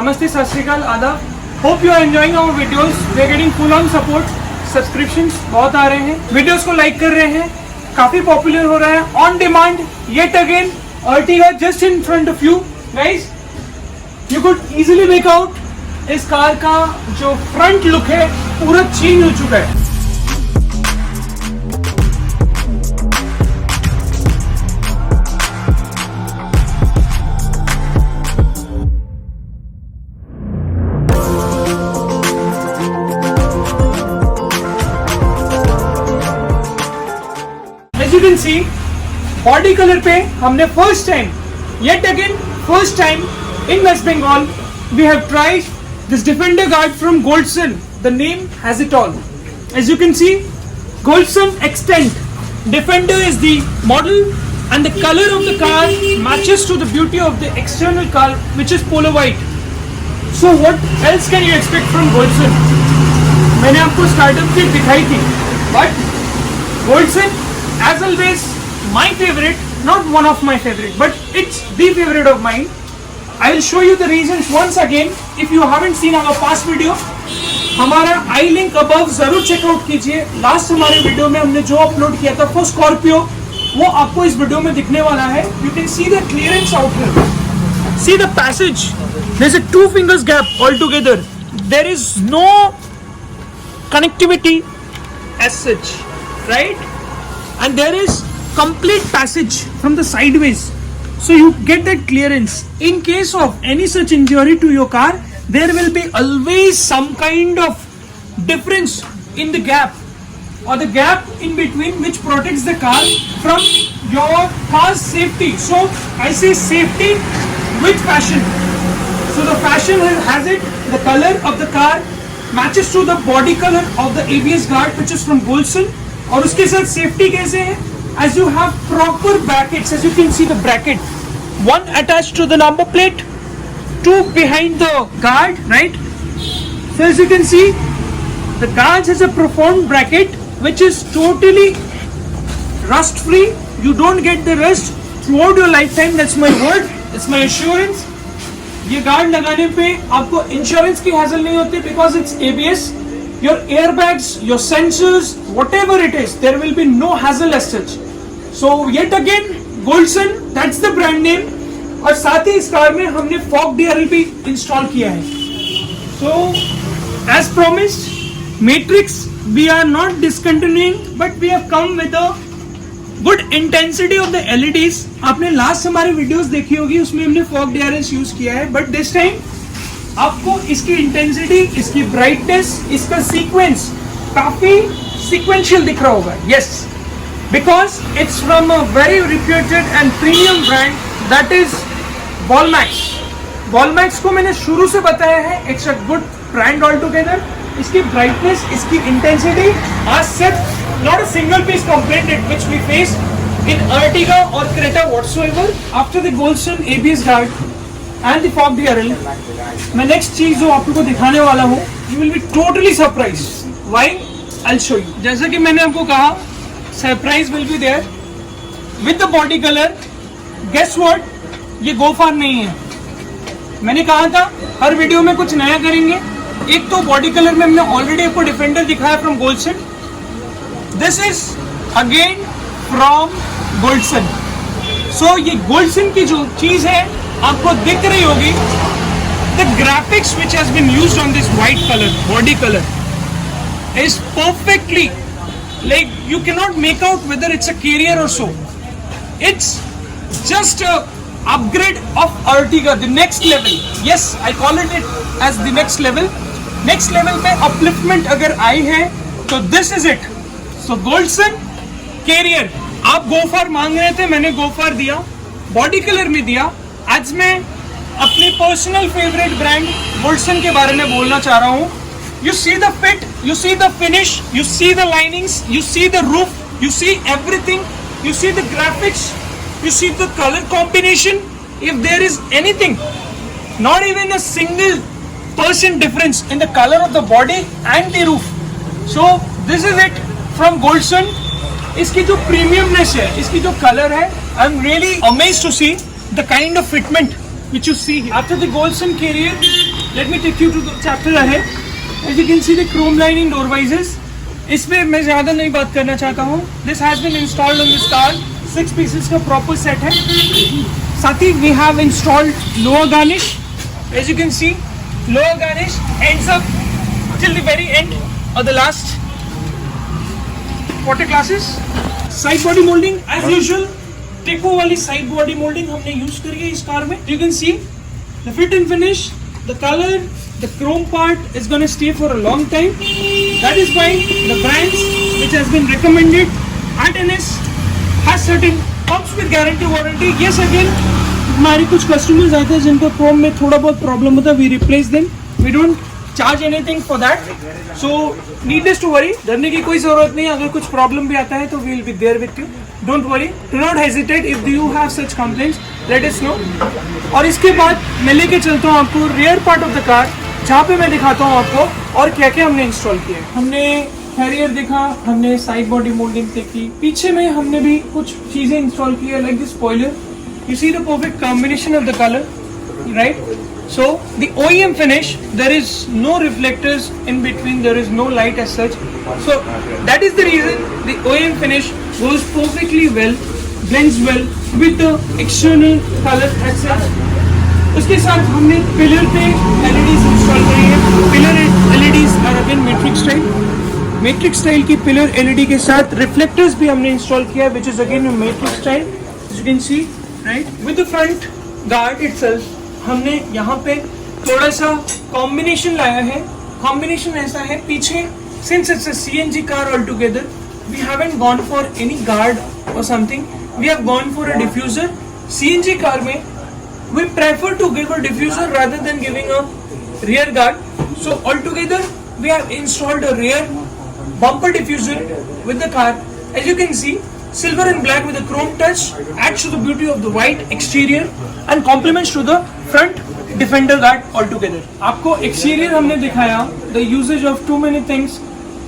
Namaste, Sat Sri Akal, Adab. Hope you are enjoying our videos. We are getting full on support. Subscriptions बहुत आ रहे हैं. Videos को like कर रहे हैं. काफी popular हो रहा है. On demand. Yet again, Ertiga just in front of you, guys. You could easily make out इस कार का जो front look है पूरा change हो चुका है. As you can see, body color पे हमने first time, yet again first time in West Bengal, we have tried this Defender guard from Goldson. The name has it all. As you can see, Goldson Extent. Defender is the model and the color of the car matches to the beauty of the external car, which is polo white. So what else can you expect from Goldson? मैंने आपको startup kit दिखाई थी, but Goldson, as always, my favorite, not one of my favorite, but it's the favorite of mine. I will show you the reasons once again. If you haven't seen our past video, हमारा I link above जरूर checkout कीजिए. Last हमारे video में हमने जो upload किया था for Scorpio, वो आपको इस वीडियो में दिखने वाला है. You can see the clearance out here. See the passage. There's a 2 fingers gap altogether. There is no connectivity as such, right? And there is complete passage from the sideways, so you get that clearance. In case of any such injury to your car, there will be always some kind of difference in the gap or the gap in between, which protects the car from your car's safety. So I say safety with fashion. So the fashion has it, the color of the car matches to the body color of the ABS guard, which is from Goldson. और उसके साथ safety कैसे है? As you have proper brackets, as you can see the bracket, one attached to the number plate, 2 behind the guard, right? So as you can see, the guard has a profound bracket which is totally rust free. You don't get the rust throughout your lifetime. That's my word. It's my assurance. ये guard लगाने पे आपको insurance की हासिल नहीं होती because it's ABS. Your airbags, your sensors, whatever it is, there will be no hassle as such. So yet again, Goldson, that's the brand name. और साथ ही इस कार में हमने fog DRL भी इंस्टॉल किया है. So as promised, Matrix we are not discontinuing, but we have come with a good intensity of the LEDs. आपने last हमारी वीडियोस देखी होगी, उसमें हमने fog DRLs यूज किया है, but this time आपको इसकी इंटेंसिटी, इसकी ब्राइटनेस, इसका सीक्वेंस काफी सीक्वेंशियल दिख रहा होगा. Yes, because it's from a very reputed and premium brand, that is Wallmax. Wallmax को मैंने शुरू से बताया है, it's a good brand all together. इसकी ब्राइटनेस, इसकी इंटेंसिटी, आज सिर्फ not a single piece complaint which we face in Ertiga और Creta whatsoever after the Goldson ABS guard and the fog DRL. मैं नेक्स्ट चीज जो आप लोगों को दिखाने वाला हूँ, you will be totally surprised. Why? I'll show you. जैसा कि मैंने आपको कहा, surprise will be there with the body color. Guess what? ये गोफार नहीं है. मैंने कहा था हर वीडियो में कुछ नया करेंगे. एक तो बॉडी कलर में हमने ऑलरेडी आपको डिफेंडर दिखाया from Goldson. This is again from Goldson. So ये गोल्डसन की जो चीज है आपको दिख रही होगी, the graphics which has been used on this white color, body color, is perfectly, like you cannot make out whether it's a carrier or so. It's just a upgrade of Ertiga, the next level. Yes, I call it as the next level. Next level पे upliftment अगर आई है तो this is it. So Goldson carrier, आप गोफार मांग रहे थे, मैंने गोफार दिया, बॉडी कलर में दिया. आज मैं अपनी पर्सनल फेवरेट ब्रांड गोल्डसन के बारे में बोलना चाह रहा हूँ. You see the fit, you see the finish, you see the linings, you see the roof, you see everything, you see the graphics, you see the colour combination. If there is anything, not even a single % difference in the colour of the body and the roof. So this is it from Goldson. इसकी जो premiumness है, इसकी जो colour है, I am really amazed to C the kind of fitment which you see here. After the Golson carrier, let me take you to the chapter ahead. As you can see the chrome lining door vises. इसमें मैं ज़्यादा नहीं बात करना चाहता हूँ. This has been installed on this car. 6 pieces का proper set है. साथ ही we have installed lower garnish. As you can see, lower garnish ends up till the very end or the last quarter glasses. Side body molding as usual. टेको वाली side body moulding हमने use करी है इस car में. You can see the fit and finish, the colour, the chrome part is gonna stay for a long time. That is why the brands which has been recommended at NS has certain comes with guarantee warranty. Yes again हमारे कुछ customers आते हैं जिनको Chrome में थोड़ा बहुत problem होता है. We replace them. We don't charge anything for that. So needless to worry, डरने की कोई जरूरत नहीं. अगर कुछ प्रॉब्लम भी आता है तो we will be there with you. Don't worry, do not hesitate. If you have such complaints, let us know. और इसके बाद मैं लेके चलता हूँ आपको rear part of the car, जहाँ पे मैं दिखाता हूँ आपको और क्या क्या हमने इंस्टॉल किया. हमने कैरियर देखा, हमने साइड बॉडी मोल्डिंग देखी, पीछे में हमने भी कुछ चीजें इंस्टॉल की है, like this spoiler. You see the perfect combination of the colour, right? So the OEM finish, there is no reflectors in between, there is no light as such. So that is the reason the OEM finish goes perfectly well, blends well with the external color as such. उसके साथ हमने pillar पे LEDs install करी है. Pillar LEDs are again matrix style. Matrix style की pillar LED के साथ reflectors भी हमने इंस्टॉल किया है, which is again matrix style. As you can see, right? With the front guard itself, हमने यहाँ पे थोड़ा सा कॉम्बिनेशन लाया है. कॉम्बिनेशन ऐसा है, पीछे since it's a CNG car all together, we haven't gone for any guard or something. We have gone for a diffuser. CNG car में we prefer to give a diffuser rather than giving a rear guard. So all together we have installed a rear bumper diffuser with the car. As you can see, silver and black with a chrome touch adds to the beauty of the white exterior and complements to the front defender guard altogether. आपको exterior हमने दिखाया, the usage of too many things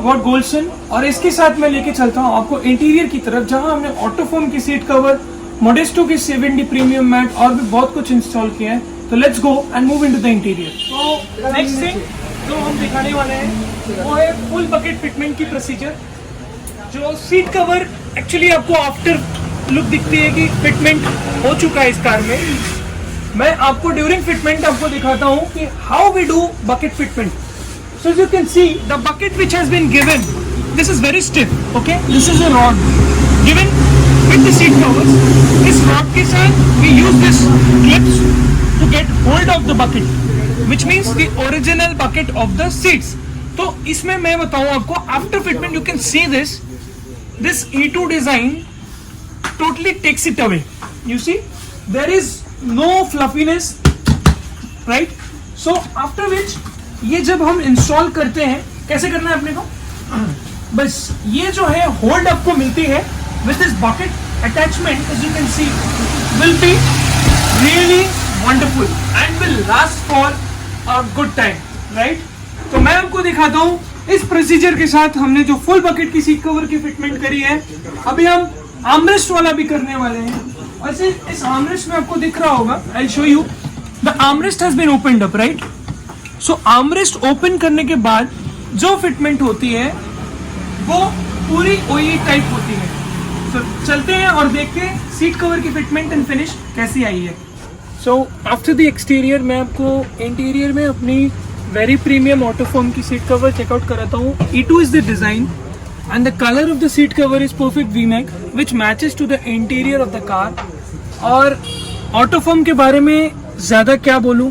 about Golson, और इसके साथ मैं लेके चलता हूँ आपको इंटीरियर की तरफ, जहाँ हमने ऑटोफोम की सीट कवर, मोडेस्टो की 7D प्रीमियम मैट और भी बहुत कुछ इंस्टॉल किया है. तो let's go and move into the interior. तो नेक्स्ट थिंग जो हम दिखाने वाले हैं वो है फुल बकेट फिटमेंट की प्रोसीजर. जो सीट कवर एक्चुअली आपको आफ्टर लुक दिखती है कि फिटमेंट हो चुका है इस कार में. मैं आपको ड्यूरिंग फिटमेंट आपको दिखाता हूँ कि how we do bucket fitment. So you can see the bucket which has been given, this is very stiff. Okay, this is a rod given with the seat covers. इस rod के साथ we use this clips to get hold of the bucket, which means the original bucket of the seats. तो इसमें मैं बताऊं आपको, after fitment you can see this E2 design totally takes it away. You see, there is no fluffiness, right? So after which ये जब हम install करते हैं, कैसे करना है अपने को, बस ये जो है होल्ड आपको मिलती है with this bucket attachment, as you can see, will be really wonderful and will last for a good time, right? तो मैं आपको दिखाता हूँ इस प्रोसीजर के साथ हमने जो फुल बकेट की सीट कवर की फिटमेंट करी है. अभी हम आर्मरेस्ट वाला भी करने वाले हैं. और इस आर्मरेस्ट में आपको दिख रहा होगा, I show you, the armrest has been opened up, right? So armrest open करने के बाद जो फिटमेंट होती है वो पूरी OE टाइप होती है. तो चलते हैं और देखते हैं सीट कवर की फिटमेंट एंड फिनिश कैसी आई है. सो आफ्टर द एक्सटीरियर मैं आपको इंटीरियर में अपनी वेरी प्रीमियम ऑटोफोम की सीट कवर चेकआउट कराता हूँ. E2 is the design and the color of the seat cover is perfect V-neck which matches to the interior of the car. और ऑटोफोम के बारे में ज़्यादा क्या बोलूँ,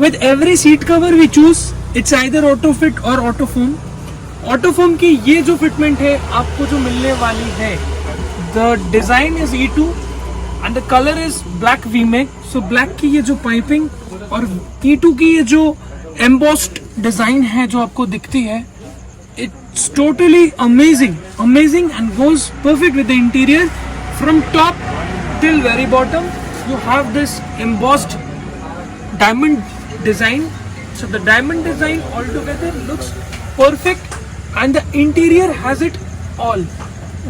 with every seat cover we choose it's either Autofit और ऑटोफोम. ऑटोफोम की ये जो फिटमेंट है आपको जो मिलने वाली है, the design is E2 and the color is black V-neck. So black की ये जो पाइपिंग और E2 की ये जो एम्बोस्ड डिजाइन है जो आपको दिखती है, it's totally amazing and goes perfect with the interior. From top till very bottom you have this embossed diamond design. So the diamond design all together looks perfect and the interior has it all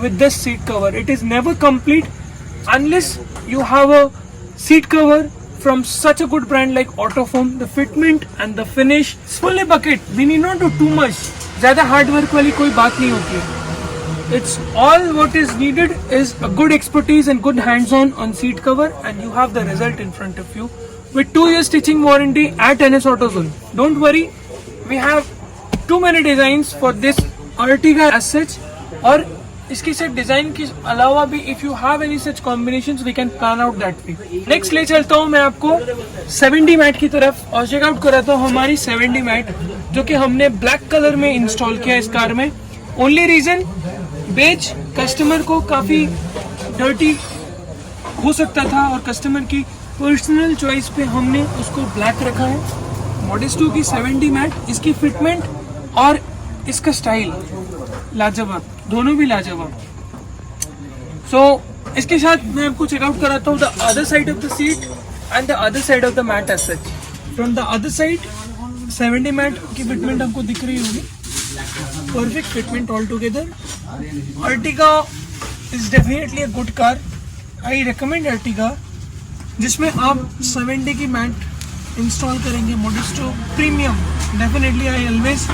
with this seat cover. It is never complete unless you have a seat cover from such a good brand like Autofoam. The fitment and the finish is fully bucket. We need not do too much. ज़्यादा hard work वाली कोई बात नहीं होती है. It's all what is needed is a good expertise and good hands-on seat cover, and you have the result in front of you with 2 years stitching warranty at NS AutoZone. Don't worry, we have too many designs for this Ertiga as such. और इसकी सिर्फ design के अलावा भी if you have any such combinations we can plan out that way. Next ले चलता हूँ मैं आपको 70 मैट की तरफ और चेकआउट कराता हूँ हमारी 70 मैट जो कि हमने ब्लैक कलर में इंस्टॉल किया इस कार में. ओनली रीजन बेज कस्टमर को काफी डर्टी हो सकता था और कस्टमर की पर्सनल चॉइस पे हमने उसको ब्लैक रखा है. मॉडेस्टो की 70 मैट, इसकी फिटमेंट और इसका स्टाइल लाजवाब, दोनों भी लाजवाब. सो इसके साथ मैं आपको चेकआउट कराता हूँ the other side of the seat and the other side of the mat as such. From the other side 70 mat की फिटमेंट आपको दिख रही होगी. Perfect fitment all together. Ertiga is definitely a good car. I recommend Ertiga जिसमें आप 70 की mat install करेंगे. Modesto premium, definitely I always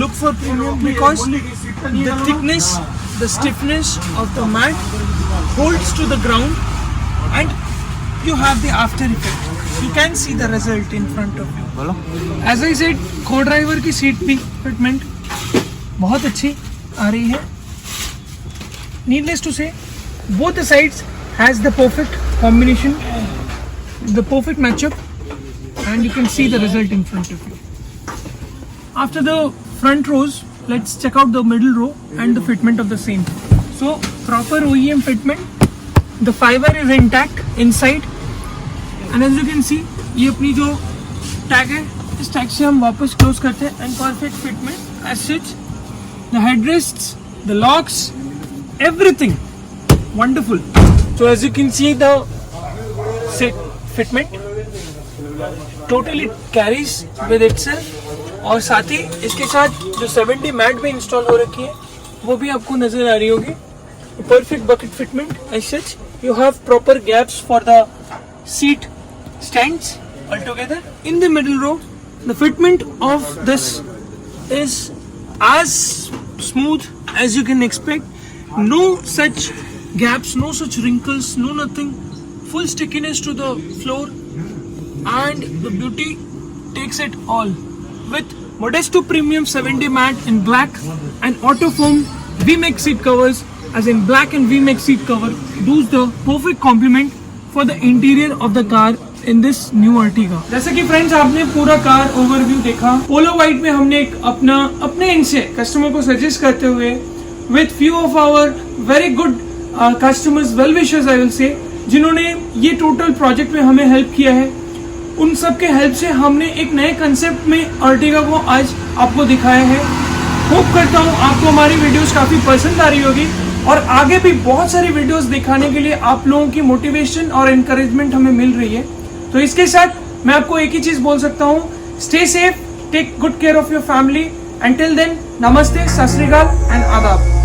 look for premium because the thickness, the stiffness of the mat holds to the ground and you have the after effect. You can see the result in front of you. As I said, co-driver की seat भी fitment बहुत अच्छी आ रही है. Needless to say, both the sides has the perfect combination, the perfect matchup, and you can see the result in front of you. After the front rows, let's check out the middle row and the fitment of the same. So proper OEM fitment, the fiber is intact inside, and as you can see ये अपनी जो tag है इस tag से हम वापस close करते हैं. and perfect fitment as such, the headrests, the locks, everything wonderful. So as you can see the fitment totally carries with itself. और साथ ही इसके साथ जो 70 मैट भी इंस्टॉल हो रखी है वो भी आपको नजर आ रही होगी. Perfect bucket fitment as such. You have proper gaps for the seat stands all together. In the middle row the fitment of this is as smooth as you can expect. No such gaps, no such wrinkles, no nothing. Full stickiness to the floor and the beauty takes it all with Modesto Premium 70 matte in black and Autofoam V-Max seat covers as in black and V-Max seat cover does the perfect complement for the interior of the car in this new Ertiga. जैसे कि friends आपने पूरा car overview देखा. पोलो white में हमने एक अपने and से कस्टमर को सजेस्ट करते हुए with few of our very good customers, well wishers I will say, जिन्होंने ये टोटल प्रोजेक्ट में हमें हेल्प किया है, उन सब के हेल्प से हमने एक नए कंसेप्ट में Ertiga को आज आपको दिखाया है. होप करता हूँ आपको हमारी वीडियोस काफी पसंद आ रही होगी और आगे भी बहुत सारी वीडियोस दिखाने के लिए आप लोगों की मोटिवेशन और एनकरेजमेंट हमें मिल रही है. तो इसके साथ मैं आपको एक ही चीज बोल सकता हूँ, stay safe, take good care of your family. Until then, नमस्ते, सत श्री अकाल एंड आदाब.